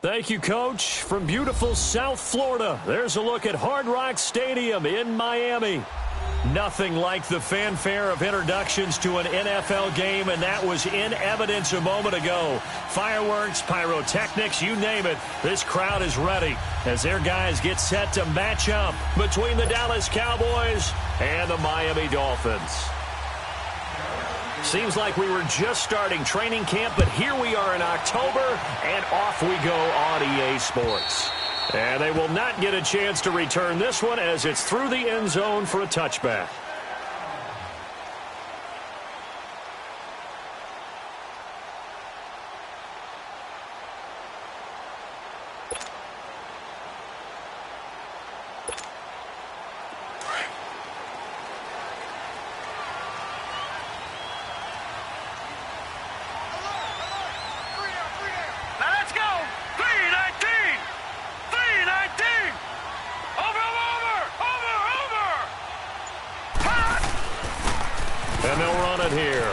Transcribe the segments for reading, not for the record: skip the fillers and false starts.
Thank you, Coach. From beautiful South Florida, there's a look at Hard Rock Stadium in Miami. Nothing like the fanfare of introductions to an NFL game, and that was in evidence a moment ago. Fireworks, pyrotechnics, you name it. This crowd is ready as their guys get set to match up between the Dallas Cowboys and the Miami Dolphins. Seems like we were just starting training camp, but here we are in October, and off we go on EA Sports. And they will not get a chance to return this one as it's through the end zone for a touchback. And they'll run it here.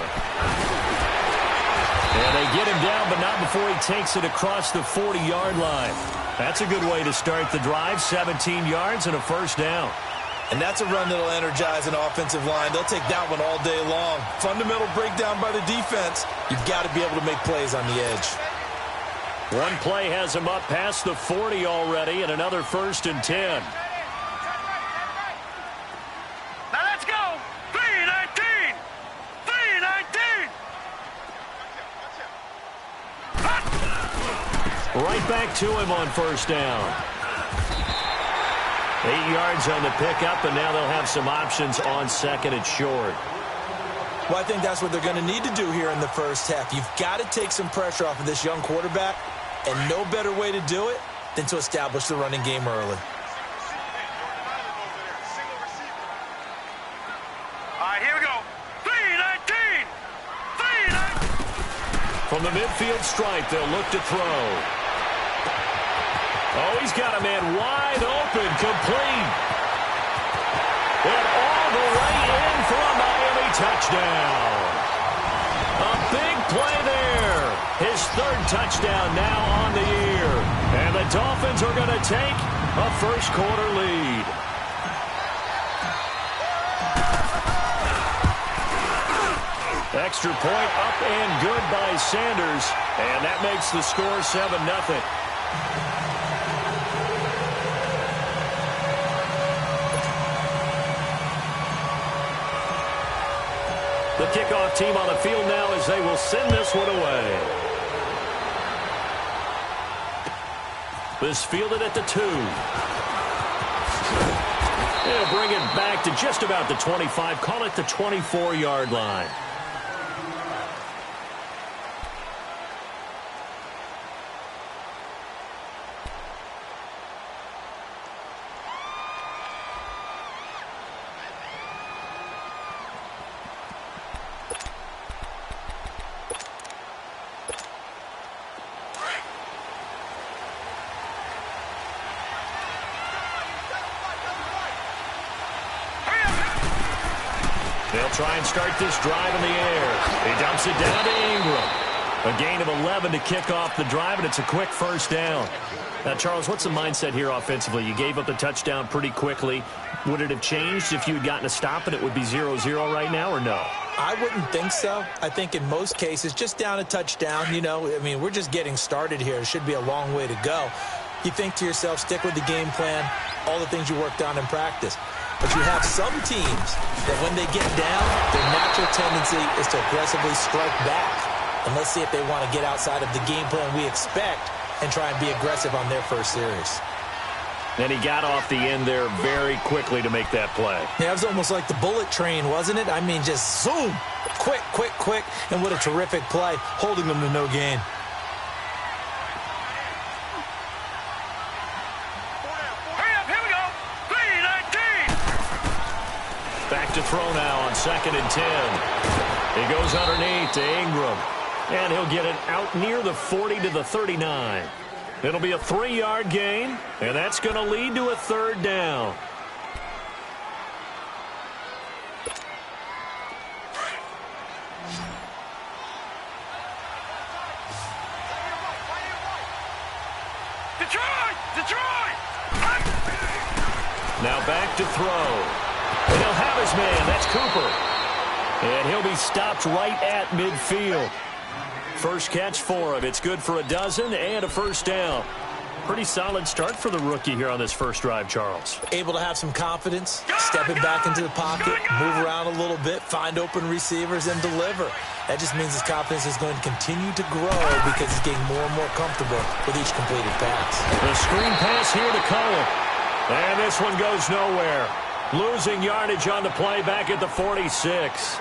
And they get him down, but not before he takes it across the 40-yard line. That's a good way to start the drive, 17 yards and a first down. And that's a run that'll energize an offensive line. They'll take that one all day long. Fundamental breakdown by the defense. You've got to be able to make plays on the edge. One play has him up past the 40 already, and another 1st and 10. Right back to him on first down. 8 yards on the pickup, and now they'll have some options on second and short. Well, I think that's what they're going to need to do here in the first half. You've got to take some pressure off of this young quarterback, and no better way to do it than to establish the running game early. All right, here we go. 3-19! 3-19! From the midfield stripe, they'll look to throw. Oh, he's got a man wide open, complete. And all the way in for a Miami touchdown. A big play there. His 3rd touchdown now on the year. And the Dolphins are going to take a first-quarter lead. Extra point up and good by Sanders. And that makes the score 7-0. The kickoff team on the field now as they will send this one away. This fielded at the 2. They'll bring it back to just about the 25. Call it the 24-yard line. They'll try and start this drive in the air. He dumps it down to Ingram. A gain of 11 to kick off the drive, and it's a quick first down. Now, Charles, what's the mindset here offensively? You gave up the touchdown pretty quickly. Would it have changed if you had gotten a stop and it would be 0-0 right now, or no? I wouldn't think so. I think in most cases, just down a touchdown, we're just getting started here. It should be a long way to go. You think to yourself, stick with the game plan, all the things you worked on in practice. But you have some teams that when they get down, their natural tendency is to aggressively strike back. And let's see if they want to get outside of the game plan we expect and try and be aggressive on their first series. And he got off the end there very quickly to make that play. Yeah, it was almost like the bullet train, wasn't it? I mean, just zoom, quick, quick, quick. And what a terrific play, holding them to no gain. Back to throw now on 2nd and 10. He goes underneath to Ingram. And he'll get it out near the 40 to the 39. It'll be a 3-yard gain, and that's going to lead to a 3rd down. Detroit! Detroit! Now back to throw. And he'll have his man. That's Cooper. And he'll be stopped right at midfield. First catch for him. It's good for a dozen and a first down. Pretty solid start for the rookie here on this first drive, Charles. Able to have some confidence, stepping back into the pocket, move around a little bit, find open receivers, and deliver. That just means his confidence is going to continue to grow because he's getting more and more comfortable with each completed pass. The screen pass here to Cohen. And this one goes nowhere. Losing yardage on the play back at the 46.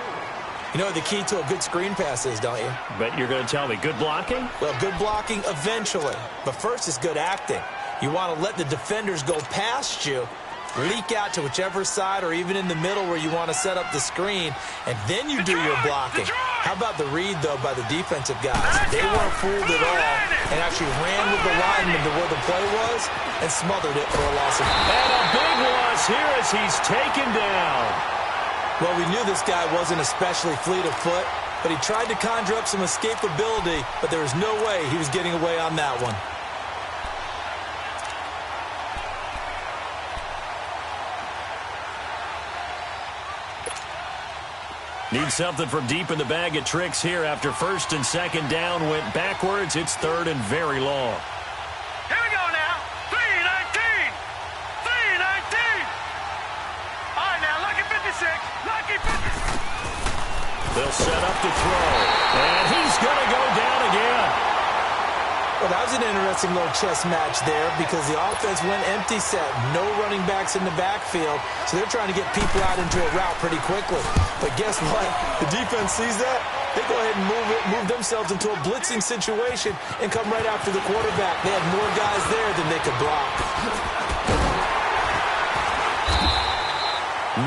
You know what the key to a good screen pass is, don't you? Bet you're going to tell me good blocking? Well, good blocking eventually. But first is good acting. You want to let the defenders go past you, leak out to whichever side or even in the middle where you want to set up the screen, and then you do your blocking. How about the read, though, by the defensive guys? They weren't fooled at all and actually ran with the lineman to where the play was and smothered it for a loss of. And a big loss here as he's taken down. Well, we knew this guy wasn't especially fleet of foot, but he tried to conjure up some escapability, but there was no way he was getting away on that one. Need something from deep in the bag of tricks here after first and second down went backwards. It's third and very long. Here we go now. 3-19. 3-19. All right, now, lucky 56. Lucky 56. They'll set up to throw. And he's going to go down again. Well, that was an interesting little chess match there because the offense went empty set. No running backs in the backfield, so they're trying to get people out into a route pretty quickly. But guess what? The defense sees that. They go ahead and move themselves into a blitzing situation and come right after the quarterback. They had more guys there than they could block.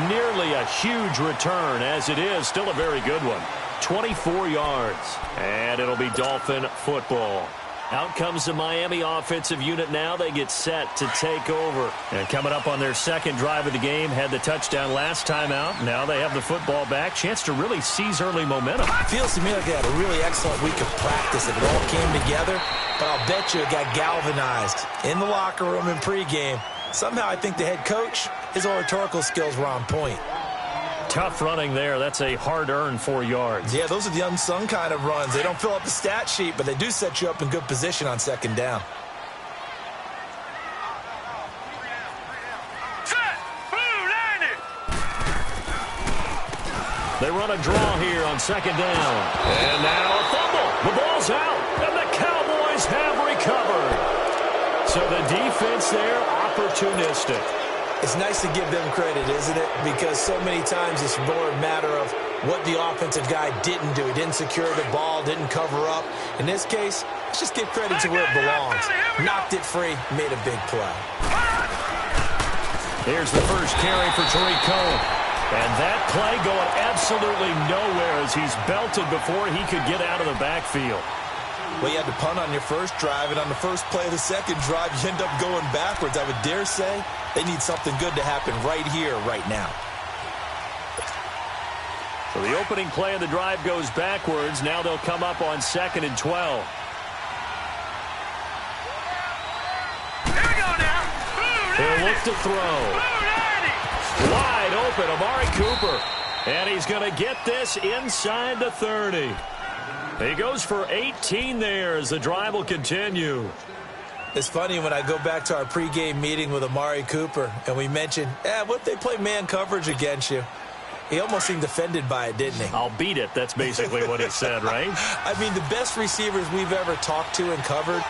Nearly a huge return, as it is. Still a very good one. 24 yards. And it'll be Dolphin football. Out comes the Miami offensive unit now. They get set to take over. And coming up on their second drive of the game, had the touchdown last time out. Now they have the football back. Chance to really seize early momentum. Feels to me like they had a really excellent week of practice. If it all came together, but I'll bet you it got galvanized in the locker room in pregame. Somehow I think the head coach, his oratorical skills were on point. Tough running there. That's a hard-earned 4 yards. Yeah, those are the unsung kind of runs. They don't fill up the stat sheet, but they do set you up in good position on second down. Set. Blue 90. They run a draw here on second down. And now a fumble. The ball's out, and the Cowboys have recovered. So the defense there, opportunistic. It's nice to give them credit, isn't it? Because so many times it's more a matter of what the offensive guy didn't do. He didn't secure the ball, didn't cover up. In this case, let's just give credit to where it belongs. Knocked it free, made a big play. Here's the first carry for Tariq Cohen. And that play going absolutely nowhere as he's belted before he could get out of the backfield. Well, you had to punt on your first drive, and on the first play of the second drive, you end up going backwards. I would dare say they need something good to happen right here, right now. So the opening play of the drive goes backwards. Now they'll come up on 2nd and 12. Here we go now. He'll look to throw. Blue 90. Wide open, Amari Cooper. And he's going to get this inside the 30. He goes for 18 there as the drive will continue. It's funny when I go back to our pregame meeting with Amari Cooper, and we mentioned, what if they play man coverage against you? He almost seemed offended by it, didn't he? I'll beat it. That's basically what he said, right? I mean, the best receivers we've ever talked to and covered,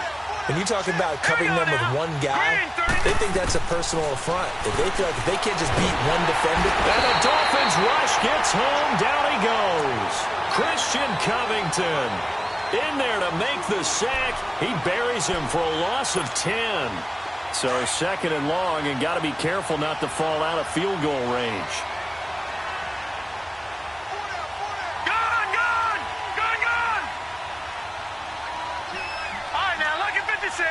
when you talk about covering them with one guy, they think that's a personal affront. If they feel like if they can't just beat one defender. And the Dolphins rush gets home. Down he goes. Christian Covington in there to make the sack. He buries him for a loss of 10. So 2nd and long, and got to be careful not to fall out of field goal range. Gone. All right, now, lucky 56.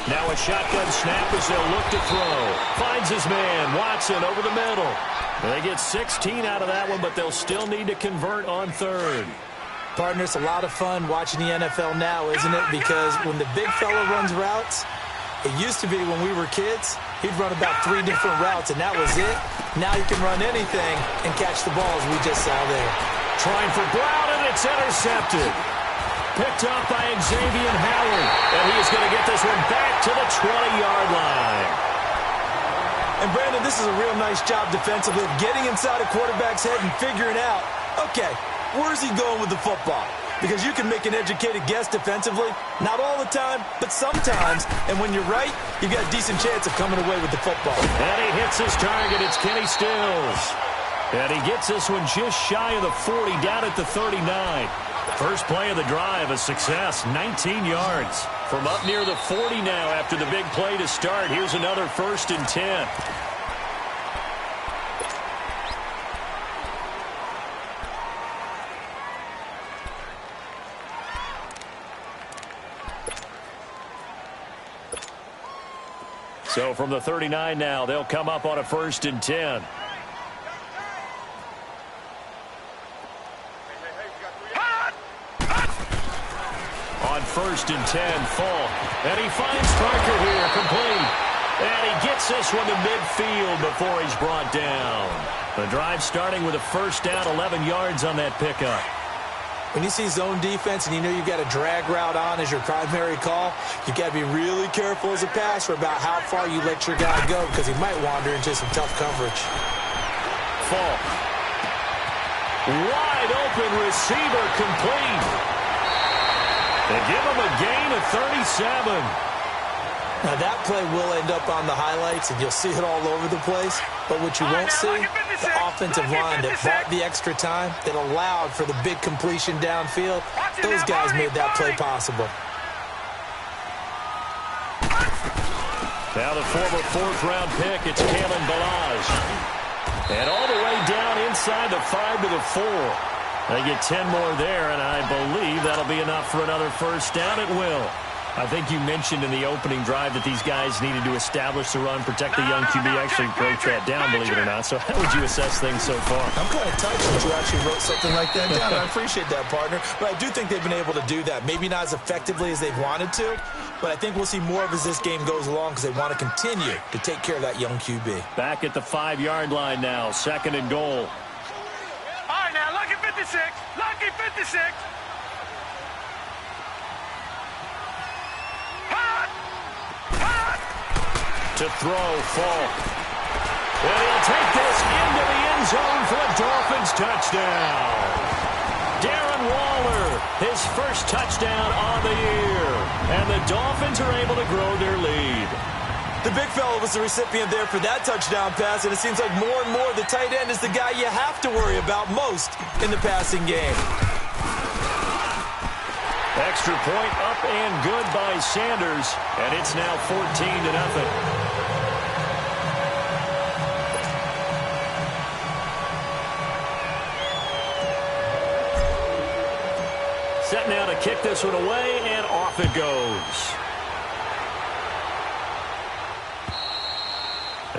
Now a shotgun snap as they'll look to throw. Finds his man, Watson, over the middle. They get 16 out of that one, but they'll still need to convert on 3rd. Partner, it's a lot of fun watching the NFL now, isn't it? Because when the big fella runs routes, it used to be when we were kids, he'd run about 3 different routes, and that was it. Now he can run anything and catch the ball, as we just saw there. Trying for Brown, and it's intercepted. Picked up by Xavier Howard, and he is going to get this one back to the 20-yard line. And, Brandon, this is a real nice job defensively of getting inside a quarterback's head and figuring out, okay, where's he going with the football? Because you can make an educated guess defensively. Not all the time, but sometimes. And when you're right, you've got a decent chance of coming away with the football. And he hits his target. It's Kenny Stills. And he gets this one just shy of the 40, down at the 39. First play of the drive, a success, 19 yards. From up near the 40 now after the big play to start. Here's another 1st and 10. So from the 39 now, they'll come up on a 1st and 10. On 1st and 10, Falk. And he finds Parker here, complete. And he gets this one to midfield before he's brought down. The drive starting with a 1st down, 11 yards on that pickup. When you see zone defense and you know you've got a drag route on as your primary call, you got to be really careful as a passer about how far you let your guy go because he might wander into some tough coverage. Falk. Wide open receiver, complete. They give him a gain of 37. Now that play will end up on the highlights and you'll see it all over the place. But what you won't see, the offensive line that bought the extra time, that allowed for the big completion downfield, those guys made that play possible. Now the former 4th-round pick, it's Kalen Balazs. And all the way down inside the 5 to the 4. They get 10 more there, and I believe that'll be enough for another 1st down. It will. I think you mentioned in the opening drive that these guys needed to establish the run, protect the young QB. Actually broke that down, believe it or not. So how would you assess things so far? I'm kind of touched that you actually wrote something like that down. I appreciate that, partner. But I do think they've been able to do that. Maybe not as effectively as they've wanted to, but I think we'll see more of as this game goes along because they want to continue to take care of that young QB. Back at the 5-yard line now, 2nd and goal. All right, now, lucky 56. Lucky 56. To throw, Falk. And he'll take this into the end zone for a Dolphins touchdown. Darren Waller, his first touchdown on the year. And the Dolphins are able to grow their lead. The big fella was the recipient there for that touchdown pass, and it seems like more and more the tight end is the guy you have to worry about most in the passing game. Extra point up and good by Sanders, and it's now 14-0. Set now to kick this one away, and off it goes.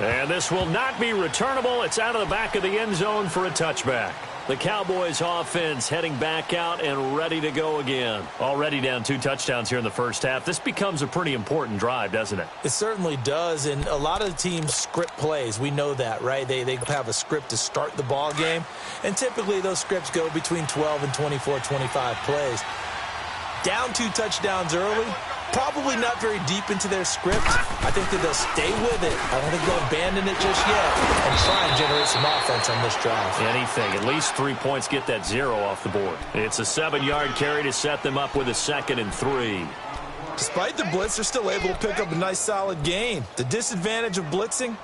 And this will not be returnable. It's out of the back of the end zone for a touchback. The Cowboys offense heading back out and ready to go again. Already down 2 touchdowns here in the first half. This becomes a pretty important drive, doesn't it? It certainly does, and a lot of the teams script plays. We know that, right? They have a script to start the ball game, and typically those scripts go between 12 and 24, 25 plays. Down 2 touchdowns early, probably not very deep into their script. I think that they'll stay with it. I don't think they'll abandon it just yet and try and generate some offense on this drive. Anything. At least 3 points, get that 0 off the board. It's a 7-yard carry to set them up with a 2nd and 3. Despite the blitz, they're still able to pick up a nice solid gain. The disadvantage of blitzing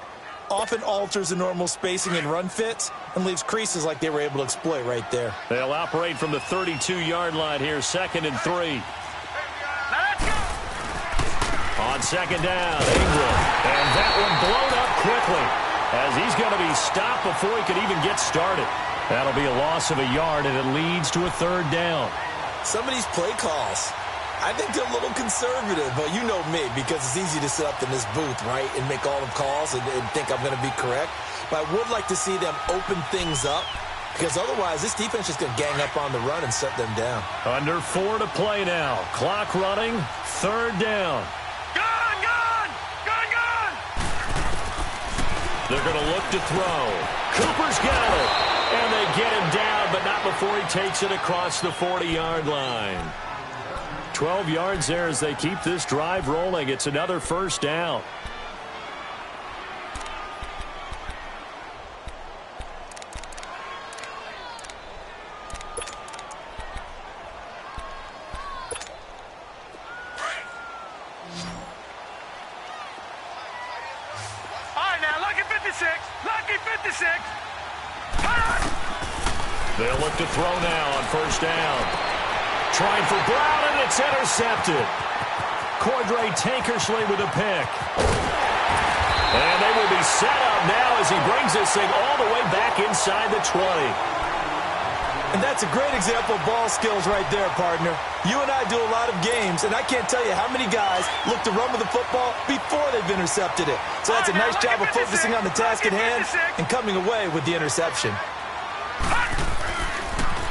often alters the normal spacing and run fits and leaves creases like they were able to exploit right there. They'll operate from the 32-yard line here, 2nd and 3. On 2nd down, Ingram. And that one blown up quickly as he's going to be stopped before he could even get started. That'll be a loss of a yard, and it leads to a 3rd down. Some of these play calls, I think they're a little conservative, but you know me, because it's easy to sit up in this booth, right, and make all the calls and think I'm going to be correct. But I would like to see them open things up because otherwise this defense is going to gang up on the run and shut them down. Under 4 to play now. Clock running. 3rd down. Gun, gun! Gun, gun! They're going to look to throw. Cooper's got it. And they get him down, but not before he takes it across the 40-yard line. 12 yards there as they keep this drive rolling. It's another 1st down. They'll look to throw now on 1st down. Trying for Brown, and it's intercepted. Cordray Tankersley with a pick. And they will be set up now as he brings this thing all the way back inside the 20. And that's a great example of ball skills right there, partner. You and I do a lot of games, and I can't tell you how many guys look to run with the football before they've intercepted it. So that's a nice job of focusing on the task at hand and coming away with the interception.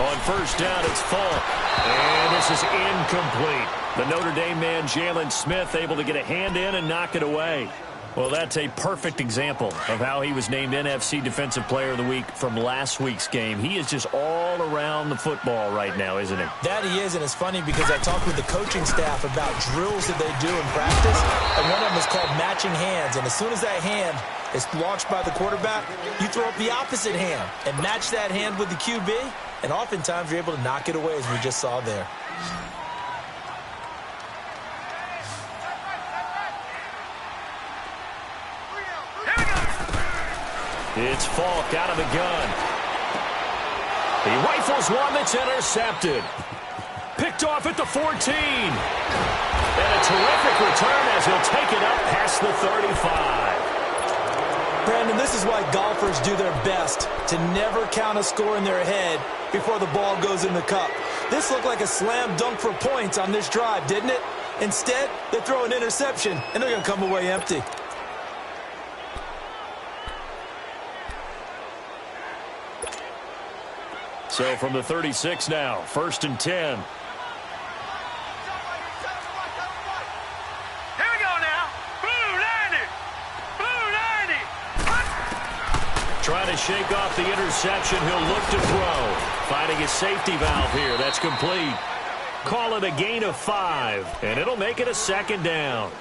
On 1st down, it's Falk. And this is incomplete. The Notre Dame man, Jalen Smith, able to get a hand in and knock it away. Well, that's a perfect example of how he was named NFC Defensive Player of the Week from last week's game. He is just all around the football right now, isn't he? That he is, and it's funny because I talked with the coaching staff about drills that they do in practice, and one of them is called matching hands. And as soon as that hand is launched by the quarterback, you throw up the opposite hand and match that hand with the QB, and oftentimes you're able to knock it away, as we just saw there. It's Falk out of the gun. He rifles one that's intercepted. Picked off at the 14. And a terrific return as he'll take it up past the 35. Brandon, this is why golfers do their best to never count a score in their head before the ball goes in the cup. This looked like a slam dunk for points on this drive, didn't it? Instead, they throw an interception, and they're going to come away empty. So from the 36 now, 1st and 10. Here we go now. Blue 90. Blue 90. Trying to shake off the interception. He'll look to throw. Finding his safety valve here. That's complete. Call it a gain of 5. And it'll make it a 2nd down.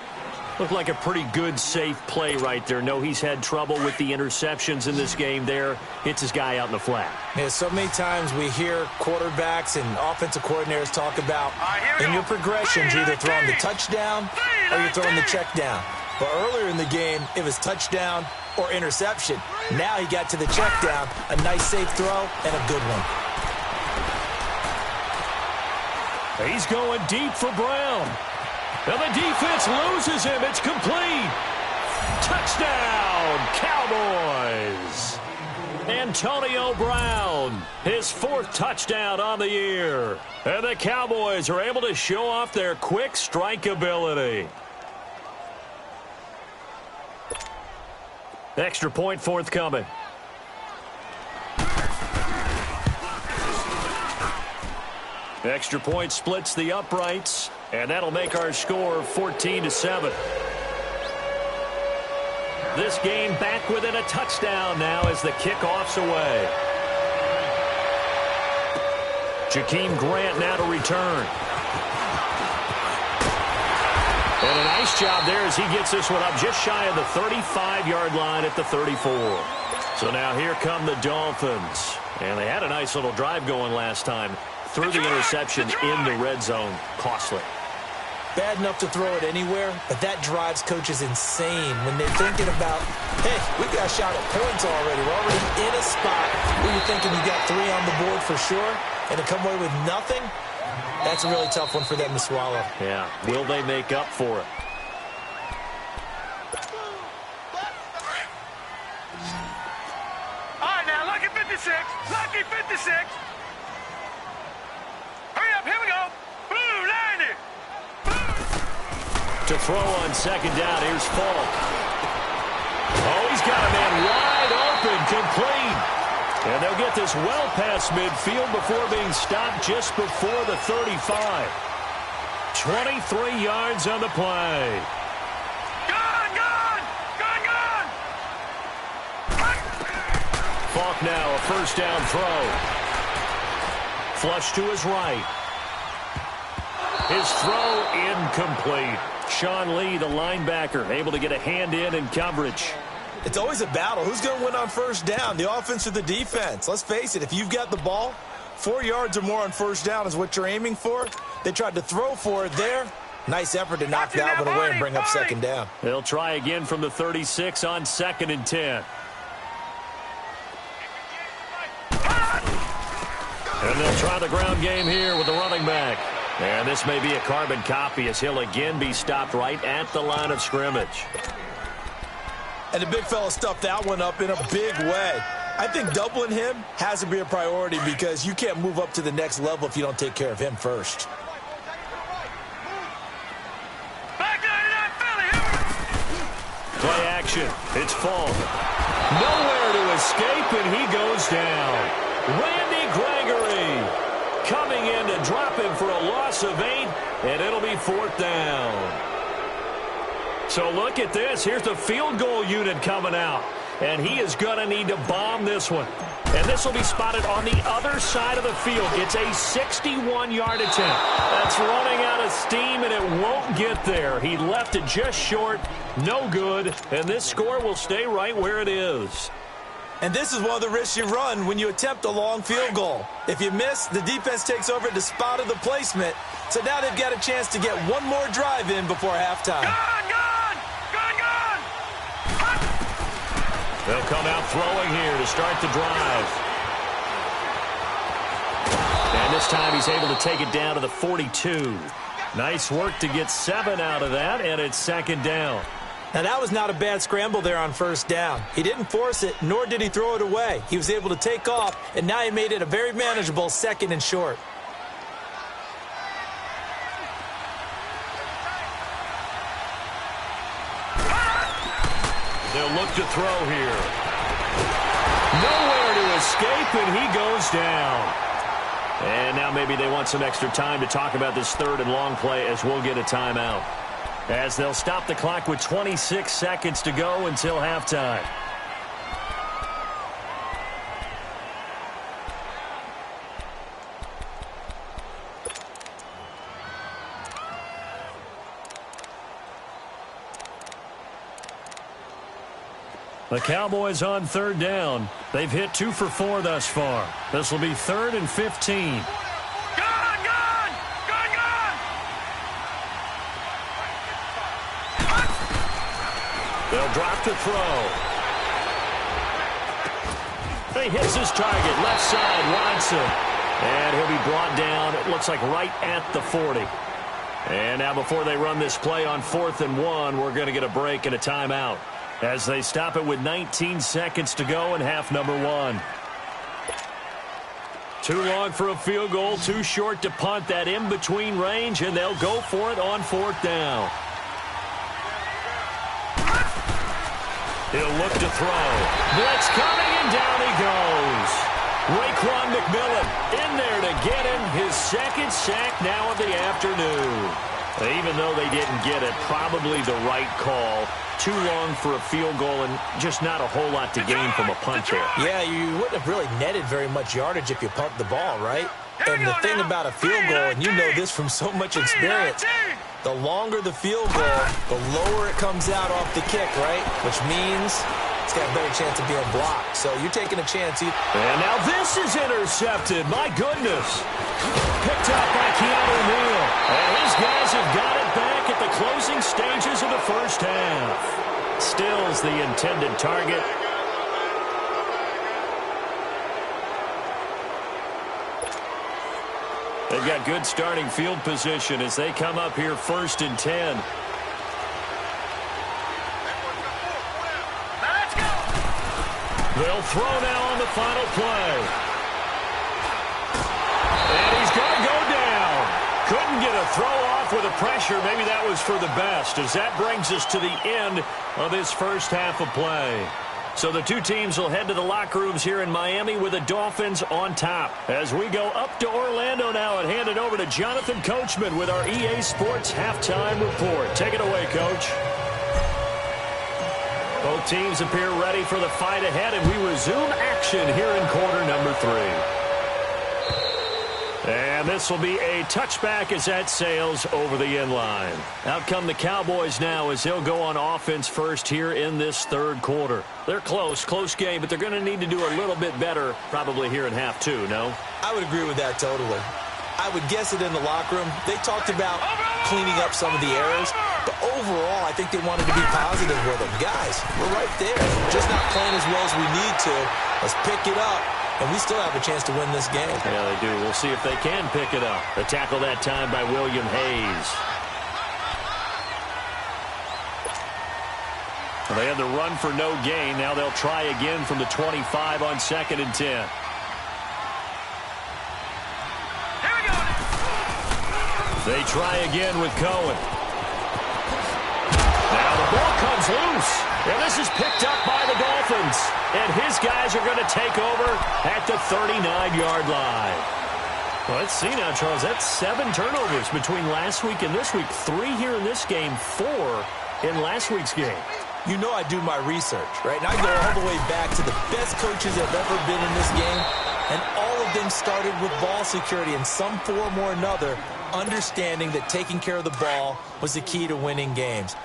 Looked like a pretty good, safe play right there. No, he's had trouble with the interceptions in this game there. Hits his guy out in the flat. Yeah, so many times we hear quarterbacks and offensive coordinators talk about in your progressions, you're either throwing the touchdown or you're throwing the check down. But earlier in the game, it was touchdown or interception. Now he got to the check down, a nice safe throw, and a good one. He's going deep for Brown. And the defense loses him. It's complete. Touchdown, Cowboys. Antonio Brown, his 4th touchdown on the year. And the Cowboys are able to show off their quick strike ability. Extra point forthcoming. Extra point splits the uprights. And that'll make our score 14-7. This game back within a touchdown now as the kickoff's away. Jakeem Grant now to return. And a nice job there as he gets this one up just shy of the 35-yard line at the 34. So now here come the Dolphins. And they had a nice little drive going last time. Threw the interception in the red zone. Costly. Bad enough to throw it anywhere, but that drives coaches insane when they're thinking about, hey, we got a shot at points already. We're already in a spot where you're thinking you got 3 on the board for sure, and to come away with nothing, that's a really tough one for them to swallow. Yeah. Will they make up for it? All right, now, lucky 56. Lucky 56. Hurry up, here we go. Blue 90. To throw on 2nd down, here's Falk. Oh, he's got a man wide open, complete. And they'll get this well past midfield before being stopped just before the 35. 23 yards on the play. Falk now, a first down throw. Flush to his right. His throw incomplete. Sean Lee, the linebacker, able to get a hand in coverage. It's always a battle. Who's going to win on first down, the offense or the defense? Let's face it, if you've got the ball, 4 yards or more on first down is what you're aiming for. They tried to throw for it there. Nice effort to knock that one away and bring up second down. They'll try again from the 36 on 2nd and 10. And they'll try the ground game here with the running back. And this may be a carbon copy as he'll again be stopped right at the line of scrimmage. And the big fella stuffed that one up in a big way. I think doubling him has to be a priority because you can't move up to the next level if you don't take care of him first. Play action. It's Falk. Nowhere to escape, and he goes down. Randy Gregory coming in to drop him for a loss of 8, and it'll be 4th down. So look at this. Here's the field goal unit coming out, and he is going to need to bomb this one. And this will be spotted on the other side of the field. It's a 61-yard attempt. That's running out of steam, and it won't get there. He left it just short. No good. And this score will stay right where it is. And this is one of the risks you run when you attempt a long field goal. If you miss, the defense takes over at the spot of the placement. So now they've got a chance to get one more drive in before halftime. They'll come out throwing here to start the drive. And this time he's able to take it down to the 42. Nice work to get 7 out of that, and it's 2nd down. Now, that was not a bad scramble there on first down. He didn't force it, nor did he throw it away. He was able to take off, and now he made it a very manageable 2nd and short. They'll look to throw here. Nowhere to escape, and he goes down. And now maybe they want some extra time to talk about this 3rd and long play as we'll get a timeout. As they'll stop the clock with 26 seconds to go until halftime. The Cowboys on 3rd down. They've hit 2 for 4 thus far. This will be 3rd and 15. They'll drop to throw. He hits his target, left side, Watson. And he'll be brought down, it looks like right at the 40. And now before they run this play on 4th and 1, we're going to get a break and a timeout as they stop it with 19 seconds to go in half number 1. Too long for a field goal, too short to punt that in-between range, and they'll go for it on 4th down. He'll look to throw. Blitz coming, and down he goes. Raekwon McMillan in there to get him his 2nd sack now of the afternoon. Even though they didn't get it, probably the right call. Too long for a field goal and just not a whole lot to gain from a punt there. Yeah, you wouldn't have really netted very much yardage if you pumped the ball, right? And the thing about a field goal, and you know this from so much experience, the longer the field goal, the lower it comes out off the kick, right? Which means it's got a better chance of being blocked. So you're taking a chance. And now this is intercepted. My goodness. Picked up by Keanu Neal. And his guys have got it back at the closing stages of the first half. Stills the intended target. They've got good starting field position as they come up here 1st and 10. They'll throw now on the final play. And he's going to go down. Couldn't get a throw off with the pressure. Maybe that was for the best as that brings us to the end of this first half of play. So the two teams will head to the locker rooms here in Miami with the Dolphins on top. As we go up to Orlando now and hand it over to Jonathan Coachman with our EA Sports Halftime Report. Take it away, Coach. Both teams appear ready for the fight ahead, and we resume action here in quarter number 3. And this will be a touchback as that sails over the end line. Out come the Cowboys now as they'll go on offense first here in this third quarter. They're close game, but they're going to need to do a little bit better probably here in half 2, no? I would agree with that totally. I would guess it in the locker room. They talked about cleaning up some of the errors, but overall I think they wanted to be positive with them. Guys, we're right there. Just not playing as well as we need to. Let's pick it up. And we still have a chance to win this game. Yeah, they do. We'll see if they can pick it up. The tackle that time by William Hayes. Well, they had the run for no gain. Now they'll try again from the 25 on 2nd and 10. Here we go. They try again with Cohen. Now the ball comes loose. And this is picked up by the Dolphins. And his guys are going to take over at the 39-yard line. Well, let's see now, Charles. That's 7 turnovers between last week and this week. 3 here in this game, 4 in last week's game. You know I do my research, right? And I go all the way back to the best coaches that have ever been in this game. And all of them started with ball security in some form or another, understanding that taking care of the ball was the key to winning games.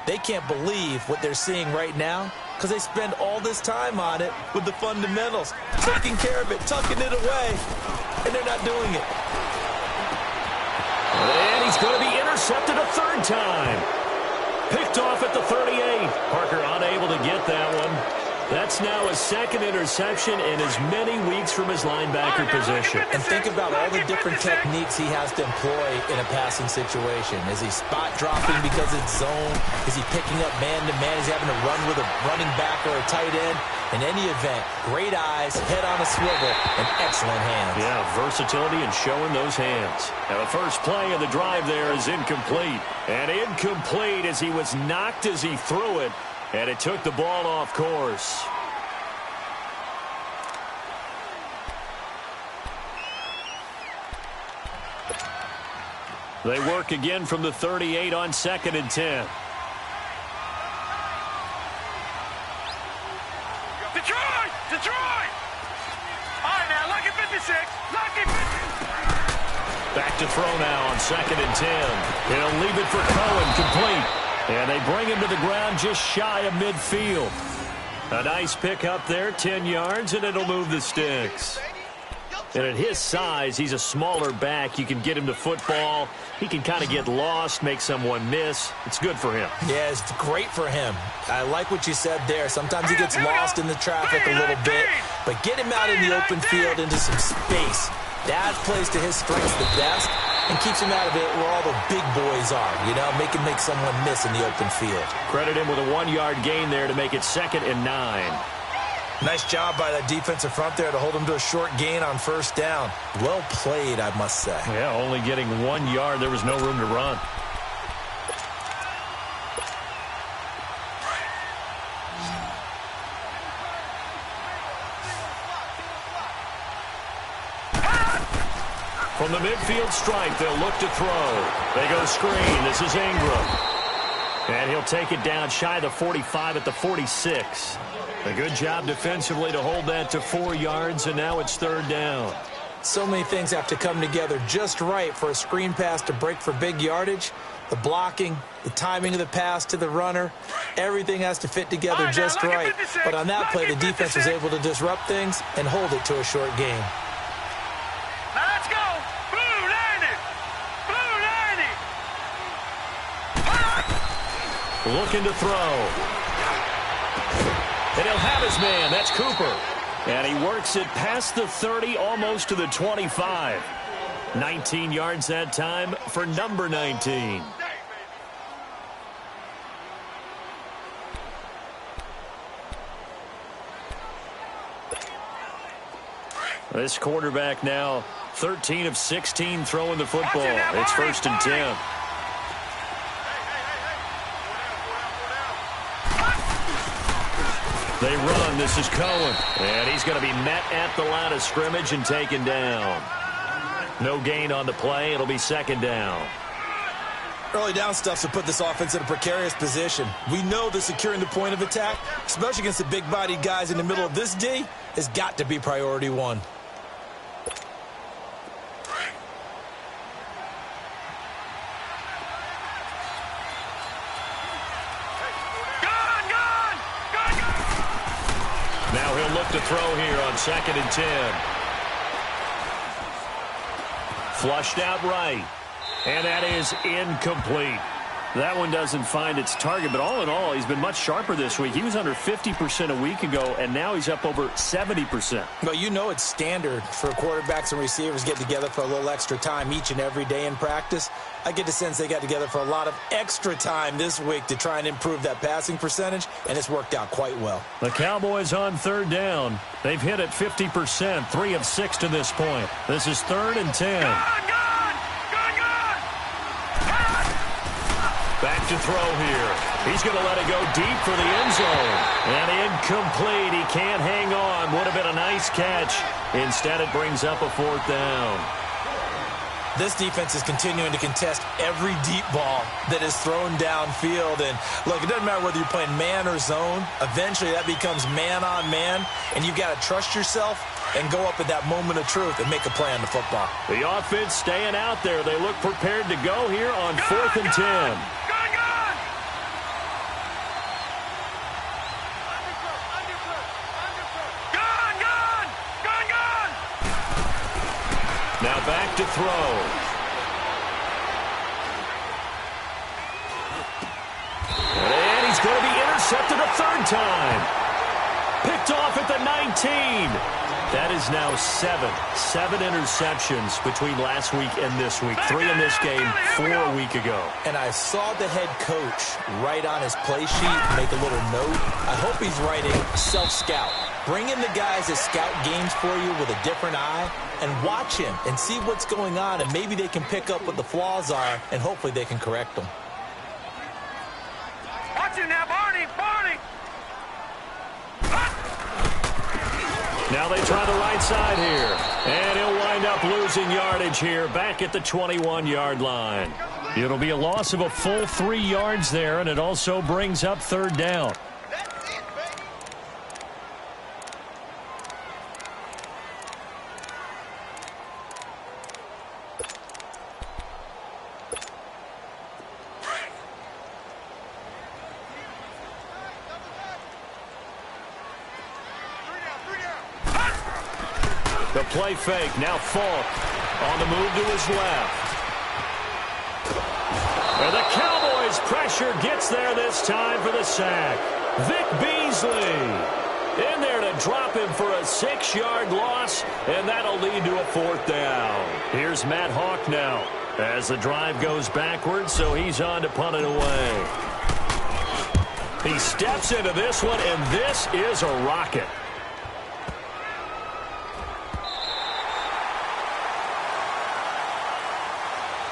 They can't believe what they're seeing right now because they spend all this time on it with the fundamentals, taking care of it, tucking it away, and they're not doing it. And he's going to be intercepted a 3rd time. Picked off at the 38. Parker unable to get that one. That's now his 2nd interception in as many weeks from his linebacker position. And think about all the different techniques he has to employ in a passing situation. Is he spot dropping because it's zone? Is he picking up man-to-man? Is he having to run with a running back or a tight end? In any event, great eyes, head on a swivel, and excellent hands. Yeah, versatility and showing those hands. Now the first play of the drive there is incomplete. And incomplete as he was knocked as he threw it. And it took the ball off course. They work again from the 38 on 2nd and 10. Detroit! Detroit! All right, now, lucky 56. Lucky 56. Back to throw now on 2nd and 10. He'll leave it for Cohen, complete. And they bring him to the ground just shy of midfield. A nice pick up there, 10 yards, and it'll move the sticks. And at his size, he's a smaller back. You can get him to football. He can kind of get lost, make someone miss. It's good for him. Yeah, it's great for him. I like what you said there. Sometimes he gets lost in the traffic a little bit, but get him out in the open field into some space. That plays to his strengths the best and keeps him out of it where all the big boys are, you know, make someone miss in the open field. Credit him with a 1-yard gain there to make it 2nd and 9. Nice job by that defensive front there to hold him to a short gain on 1st down. Well played, I must say. Yeah, only getting 1 yard. There was no room to run. From the midfield stripe, they'll look to throw. They go screen. This is Ingram. And he'll take it down shy of the 45 at the 46. A good job defensively to hold that to 4 yards, and now it's 3rd down. So many things have to come together just right for a screen pass to break for big yardage. The blocking, the timing of the pass to the runner, everything has to fit together just right. But on that play, the defense was able to disrupt things and hold it to a short gain. Now let's go. Blue 90. Blue 90. Looking to throw. And he'll have his man. That's Cooper. And he works it past the 30, almost to the 25. 19 yards that time for number 19. This quarterback now 13 of 16 throwing the football. It's 1st and 10. They run. This is Cohen. And he's going to be met at the line of scrimmage and taken down. No gain on the play. It'll be second down. Early down stuff to put this offense in a precarious position. We know that securing the point of attack, especially against the big-bodied guys in the middle of this D, has got to be priority one. Now he'll look to throw here on 2nd and 10. Flushed out right. And that is incomplete. That one doesn't find its target, but all in all, he's been much sharper this week. He was under 50% a week ago, and now he's up over 70%. Well, you know it's standard for quarterbacks and receivers get together for a little extra time each and every day in practice. I get the sense they got together for a lot of extra time this week to try and improve that passing percentage, and it's worked out quite well. The Cowboys on 3rd down. They've hit it 50%, 3 of 6 to this point. This is 3rd and 10. Back to throw here. He's going to let it go deep for the end zone. And incomplete. He can't hang on. Would have been a nice catch. Instead, it brings up a 4th down. This defense is continuing to contest every deep ball that is thrown downfield. And, look, it doesn't matter whether you're playing man or zone. Eventually, that becomes man-on-man. And you've got to trust yourself and go up at that moment of truth and make a play on the football. The offense staying out there. They look prepared to go here on 4th and 10. Now back to throw. And he's going to be intercepted a 3rd time. Picked off at the 19. That is now 7 interceptions between last week and this week. 3 in this game, 4 a week ago. And I saw the head coach write on his play sheet, make a little note. I hope he's writing self-scout. Bring in the guys that scout games for you with a different eye and watch him and see what's going on, and maybe they can pick up what the flaws are, and hopefully they can correct them. Watch it now, Barney! Now they try the right side here. And he'll wind up losing yardage here back at the 21-yard line. It'll be a loss of a full 3 yards there, and it also brings up 3rd down. The play fake, now Falk on the move to his left. And the Cowboys pressure gets there this time for the sack. Vic Beasley in there to drop him for a 6-yard loss, and that'll lead to a 4th down. Here's Matt Hawk now as the drive goes backwards, so he's on to punt it away. He steps into this one, and this is a rocket.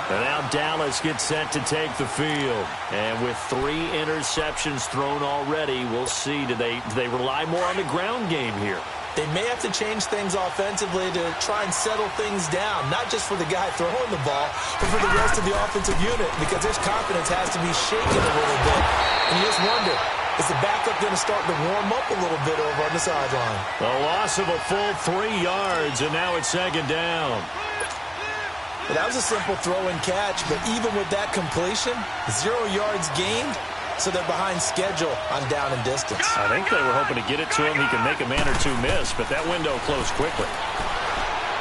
And now Dallas gets set to take the field. And with 3 interceptions thrown already, we'll see. Do they rely more on the ground game here? They may have to change things offensively to try and settle things down, not just for the guy throwing the ball, but for the rest of the offensive unit, because his confidence has to be shaken a little bit. And you just wonder, is the backup going to start to warm up a little bit over on the sideline? A loss of a full 3 yards, and now it's 2nd down. Well, that was a simple throw and catch, but even with that completion, 0 yards gained, so they're behind schedule on down and distance. I think they were hoping to get it to him. He can make a man or 2 miss, but that window closed quickly.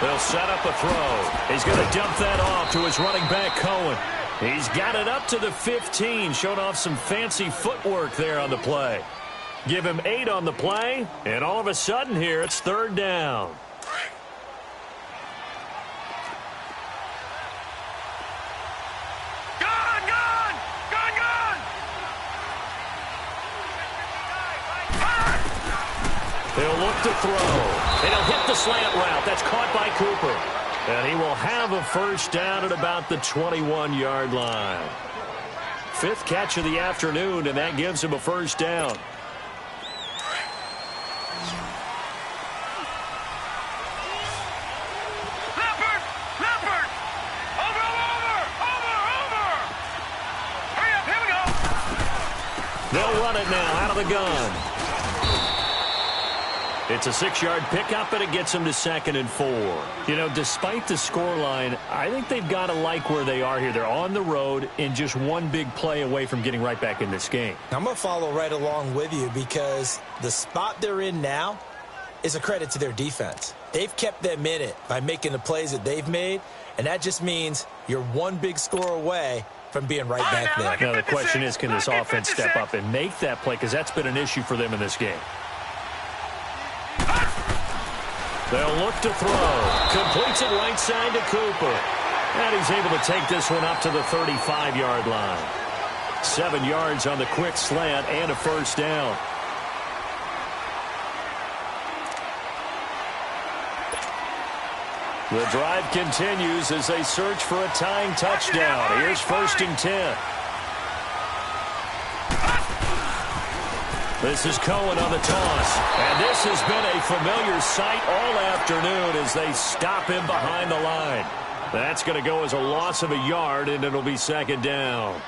They'll set up a throw. He's going to dump that off to his running back, Cohen. He's got it up to the 15, showed off some fancy footwork there on the play. Give him 8 on the play, and all of a sudden here, it's 3rd down. He'll look to throw, and he'll hit the slant route. That's caught by Cooper. And he will have a 1st down at about the 21-yard line. 5th catch of the afternoon, and that gives him a 1st down. They'll run it now out of the gun. It's a 6-yard pickup, and it gets them to 2nd and 4. You know, despite the scoreline, I think they've got to like where they are here. They're on the road and just one big play away from getting right back in this game. I'm going to follow right along with you because the spot they're in now is a credit to their defense. They've kept them in it by making the plays that they've made, and that just means you're one big score away from being right back there. Now, the question is, can this offense step up and make that play? Because that's been an issue for them in this game. They'll look to throw. Completes it right side to Cooper. And he's able to take this one up to the 35-yard line. 7 yards on the quick slant and a first down. The drive continues as they search for a tying touchdown. Here's 1st and 10. This is Cohen on the toss. And this has been a familiar sight all afternoon as they stop him behind the line. That's going to go as a loss of a yard, and it'll be 2nd down.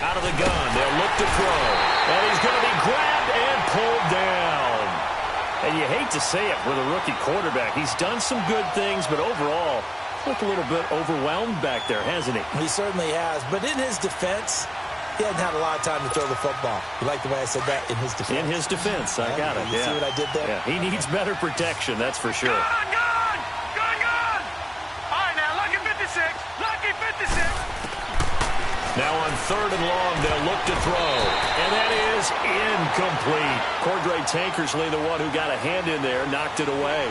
Out of the gun, they'll look to throw. And he's going to be grabbed and pulled down. And you hate to say it with a rookie quarterback. He's done some good things, but overall, looked a little bit overwhelmed back there, hasn't he? He certainly has. But in his defense, he hasn't had a lot of time to throw the football. You like the way I said that? In his defense. In his defense, I got it. You see what I did there? Yeah, he needs better protection, that's for sure. Gun! All right, now, lucky 56. Lucky 56. Now on 3rd and long, they'll look to throw. And that is incomplete. Cordray Tankersley, the one who got a hand in there, knocked it away.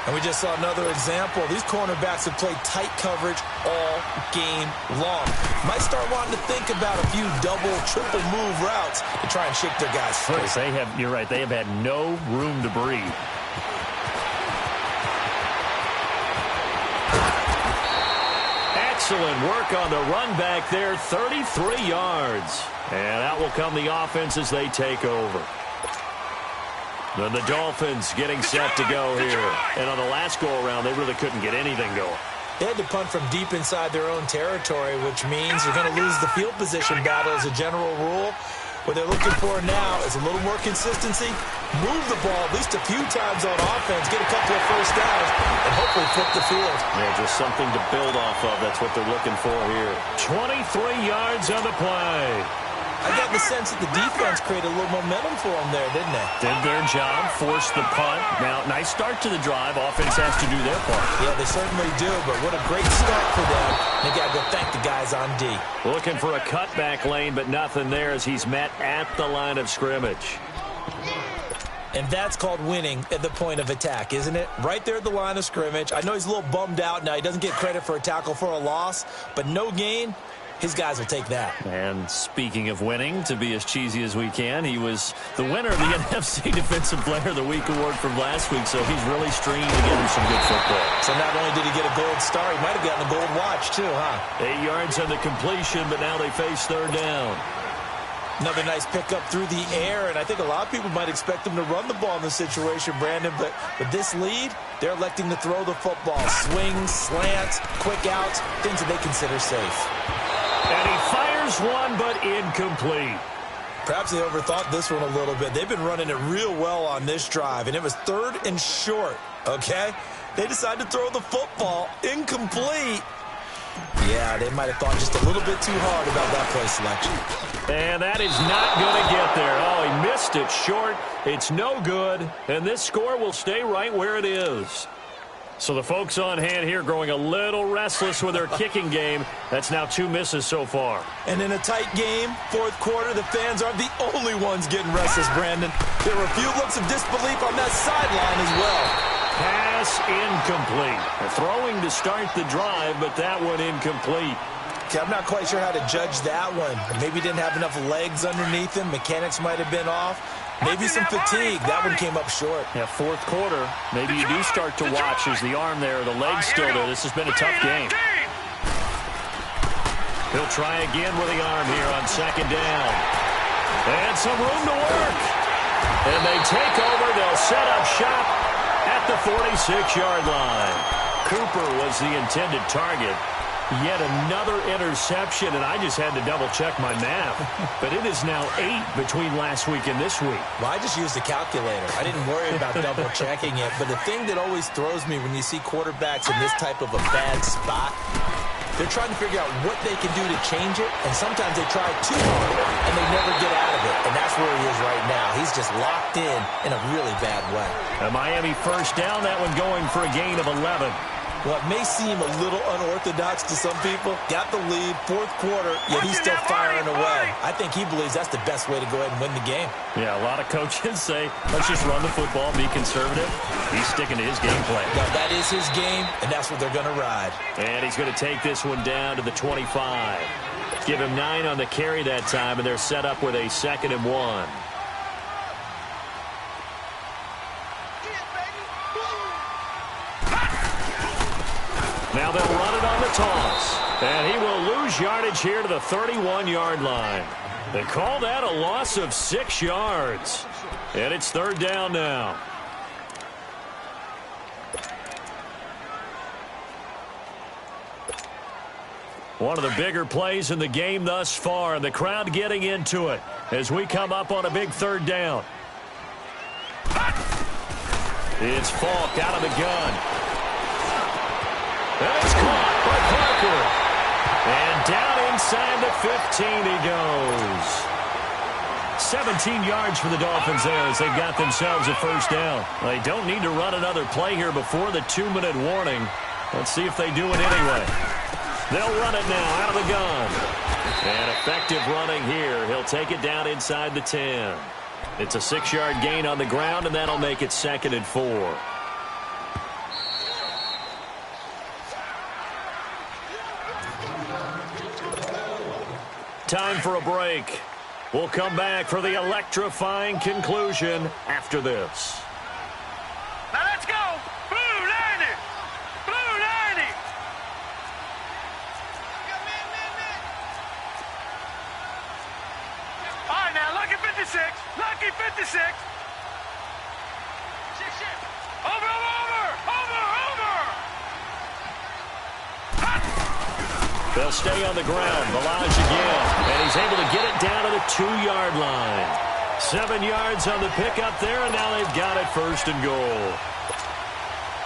And we just saw another example. These cornerbacks have played tight coverage all game long. Might start wanting to think about a few double, triple move routes to try and shake their guys free. You're right, they have had no room to breathe. Excellent work on the run back there, 33 yards. And out will come the offense as they take over. Then the Dolphins getting set to go here. And on the last go-around, they really couldn't get anything going. They had to punt from deep inside their own territory, which means you're going to lose the field position battle as a general rule. What they're looking for now is a little more consistency, move the ball at least a few times on offense, get a couple of first downs, and hopefully flip the field. Yeah, just something to build off of. That's what they're looking for here. 23 yards on the play. I got the sense that the defense created a little momentum for them there, didn't they? Did their job, forced the punt. Now, nice start to the drive. Offense has to do their part. Yeah, they certainly do, but what a great start for them. They got to go thank the guys on D. Looking for a cutback lane, but nothing there as he's met at the line of scrimmage. And that's called winning at the point of attack, isn't it? Right there at the line of scrimmage. I know he's a little bummed out now. He doesn't get credit for a tackle for a loss, but no gain. His guys will take that. And speaking of winning, to be as cheesy as we can, he was the winner of the NFC Defensive Player of the Week award from last week, so he's really stringing together some good football. So not only did he get a gold star, he might have gotten a gold watch too, huh? 8 yards on the completion, but now they face 3rd down. Another nice pickup through the air, and I think a lot of people might expect them to run the ball in this situation, Brandon, but with this lead, they're electing to throw the football. Swings, slants, quick outs, things that they consider safe. And he fires one, but incomplete. Perhaps they overthought this one a little bit. They've been running it real well on this drive, and it was 3rd and short, okay? They decided to throw the football incomplete. Yeah, they might have thought just a little bit too hard about that play selection. And that is not going to get there. Oh, he missed it short. It's no good, and this score will stay right where it is. So the folks on hand here growing a little restless with their kicking game. That's now 2 misses so far. And in a tight game, 4th quarter, the fans aren't the only ones getting restless, Brandon. There were a few looks of disbelief on that sideline as well. Pass incomplete. They're throwing to start the drive, but that one incomplete. Okay, I'm not quite sure how to judge that one. Maybe didn't have enough legs underneath him. Mechanics might have been off. Maybe some fatigue. That one came up short. Yeah, fourth quarter. Maybe you do start to watch as the arm there, the leg's still there. This has been a tough game. He'll try again with the arm here on second down. And some room to work. And they take over. They'll set up shop at the 46-yard line. Cooper was the intended target. Yet another interception, and I just had to double-check my math. But it is now 8 between last week and this week. Well, I just used a calculator. I didn't worry about double-checking it. But the thing that always throws me when you see quarterbacks in this type of a bad spot, they're trying to figure out what they can do to change it, and sometimes they try too hard, and they never get out of it. And that's where he is right now. He's just locked in a really bad way. A Miami first down, that one going for a gain of 11. Well, it may seem a little unorthodox to some people. Got the lead, fourth quarter, yet he's still firing away. I think he believes that's the best way to go ahead and win the game. Yeah, a lot of coaches say, let's just run the football, be conservative. He's sticking to his game plan. Now, that is his game, and that's what they're going to ride. And he's going to take this one down to the 25. Give him 9 on the carry that time, and they're set up with a 2nd and 1. Now they'll run it on the toss. And he will lose yardage here to the 31-yard line. They call that a loss of 6 yards. And it's 3rd down now. One of the bigger plays in the game thus far, and the crowd getting into it as we come up on a big 3rd down. It's Falk out of the gun. And it's caught by Parker. And down inside the 15 he goes. 17 yards for the Dolphins there as they've got themselves a first down. They don't need to run another play here before the 2-minute warning. Let's see if they do it anyway. They'll run it now out of the gun. And effective running here. He'll take it down inside the 10. It's a 6-yard gain on the ground, and that'll make it 2nd and 4. Time for a break. We'll come back for the electrifying conclusion after this. Now let's go. Blue 90. Blue 90. All right, now, lucky 56. Lucky 56. Over, over, over, over. They'll stay on the ground. Balaj again. And he's able to get it down to the 2-yard line. 7 yards on the pickup there, and now they've got it 1st and goal.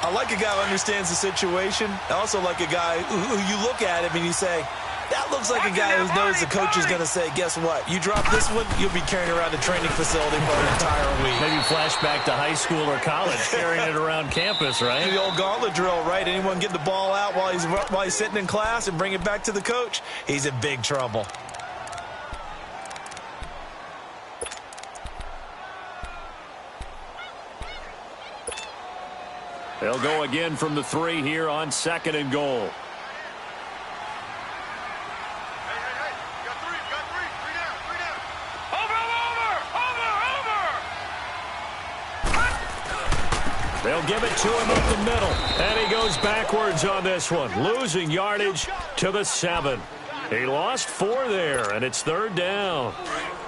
I like a guy who understands the situation. I also like a guy who you look at him and you say, that looks like a guy who knows the coach is going to say, guess what? You drop this one, you'll be carrying around a training facility for an entire week. Maybe flashback to high school or college, carrying it around campus, right? The old gauntlet drill, right? Anyone get the ball out while he's sitting in class and bring it back to the coach? He's in big trouble. They'll go again from the 3 here on 2nd and goal. They'll give it to him up the middle. And he goes backwards on this one. Losing yardage to the 7. He lost 4 there, and it's 3rd down.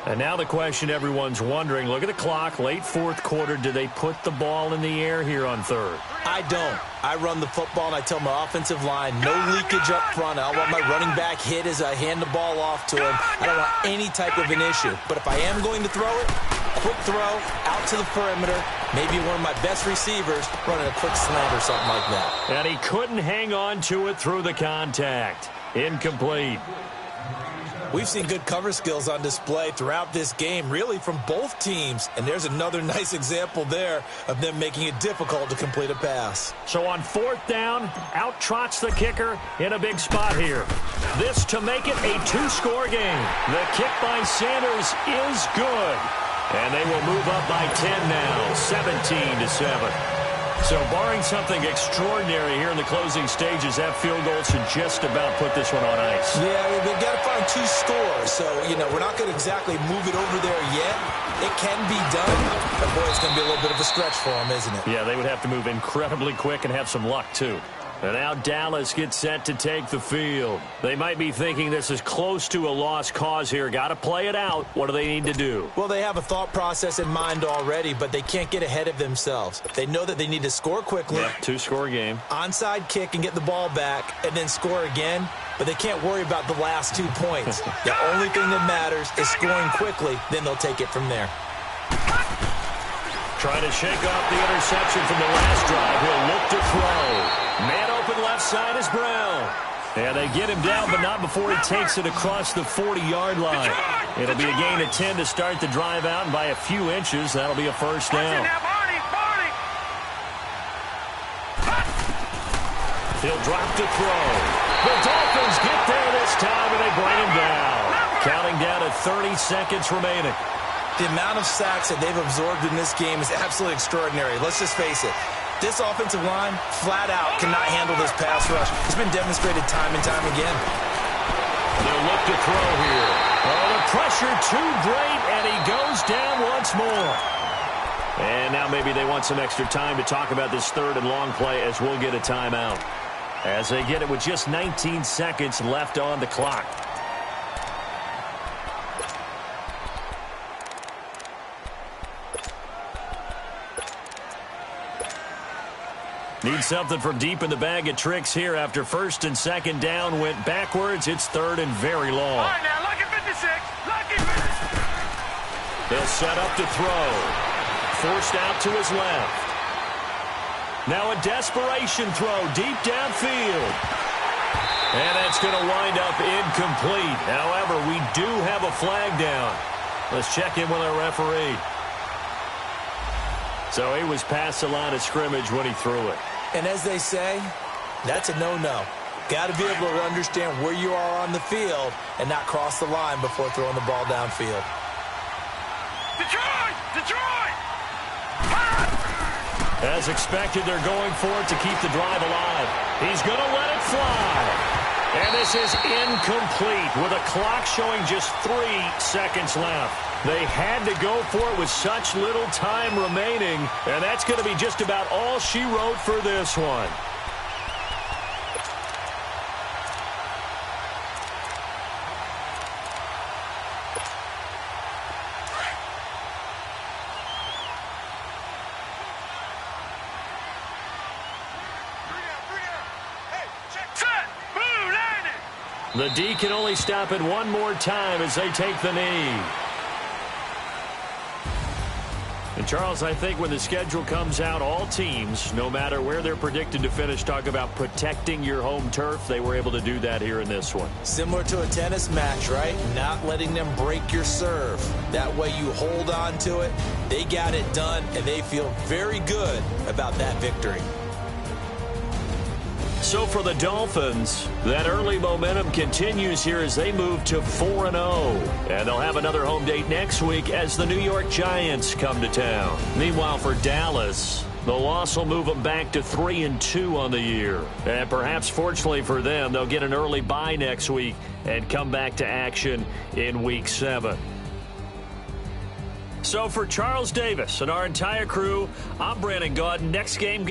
And now the question everyone's wondering, look at the clock, late 4th quarter. Do they put the ball in the air here on 3rd? I don't. I run the football, and I tell my offensive line, no leakage up front. I want my running back hit as I hand the ball off to him. I don't want any type of an issue. But if I am going to throw it, quick throw, out to the perimeter, maybe one of my best receivers running a quick slant or something like that. And he couldn't hang on to it through the contact. Incomplete. We've seen good cover skills on display throughout this game, really from both teams. And there's another nice example there of them making it difficult to complete a pass. So on 4th down, out trots the kicker in a big spot here. This to make it a 2-score game. The kick by Sanders is good. And they will move up by 10 now, 17-7. So barring something extraordinary here in the closing stages, that field goal should just about put this one on ice. Yeah, they've got to find 2 scores. So, we're not going to exactly move it over there yet. It can be done, but boy, it's going to be a little bit of a stretch for them, isn't it? Yeah, they would have to move incredibly quick and have some luck, too. And now Dallas gets set to take the field. They might be thinking this is close to a lost cause here. Got to play it out. What do they need to do? Well, they have a thought process in mind already, but they can't get ahead of themselves. They know that they need to score quickly. Yep, 2-score game. Onside kick and get the ball back and then score again, but they can't worry about the last 2 points. The only thing that matters is scoring quickly, then they'll take it from there. Trying to shake off the interception from the last drive. He'll look to throw. Man open left side is Brown. And they get him down, but not before he takes it across the 40-yard line. It'll be a gain of 10 to start the drive out, and by a few inches, that'll be a first down. He'll drop to throw. The Dolphins get there this time, and they bring him down. Counting down to 30 seconds remaining. The amount of sacks that they've absorbed in this game is absolutely extraordinary. Let's just face it. This offensive line, flat out, cannot handle this pass rush. It's been demonstrated time and time again. They'll look to throw here. Oh, the pressure too great, and he goes down once more. And now maybe they want some extra time to talk about this third and long play as we'll get a timeout. As they get it with just 19 seconds left on the clock. Need something from deep in the bag of tricks here after first and second down went backwards. It's third and very long. All right, now, lucky 56. Lucky 56. They'll set up to throw. Forced out to his left. Now a desperation throw deep downfield. And that's going to wind up incomplete. However, we do have a flag down. Let's check in with our referee. So he was past the line of scrimmage when he threw it. And as they say, that's a no-no. Got to be able to understand where you are on the field and not cross the line before throwing the ball downfield. Detroit! Detroit! As expected, they're going for it to keep the drive alive. He's going to let it fly. And this is incomplete with a clock showing just 3 seconds left. They had to go for it with such little time remaining, and that's going to be just about all she wrote for this one. The D can only stop it one more time as they take the knee. And Charles, I think when the schedule comes out, all teams, no matter where they're predicted to finish, talk about protecting your home turf. They were able to do that here in this one. Similar to a tennis match, right? Not letting them break your serve. That way you hold on to it. They got it done, and they feel very good about that victory. So for the Dolphins, that early momentum continues here as they move to 4-0. And they'll have another home date next week as the New York Giants come to town. Meanwhile, for Dallas, the loss will move them back to 3-2 on the year. And perhaps fortunately for them, they'll get an early bye next week and come back to action in Week 7. So for Charles Davis and our entire crew, I'm Brandon Gaudin. Next game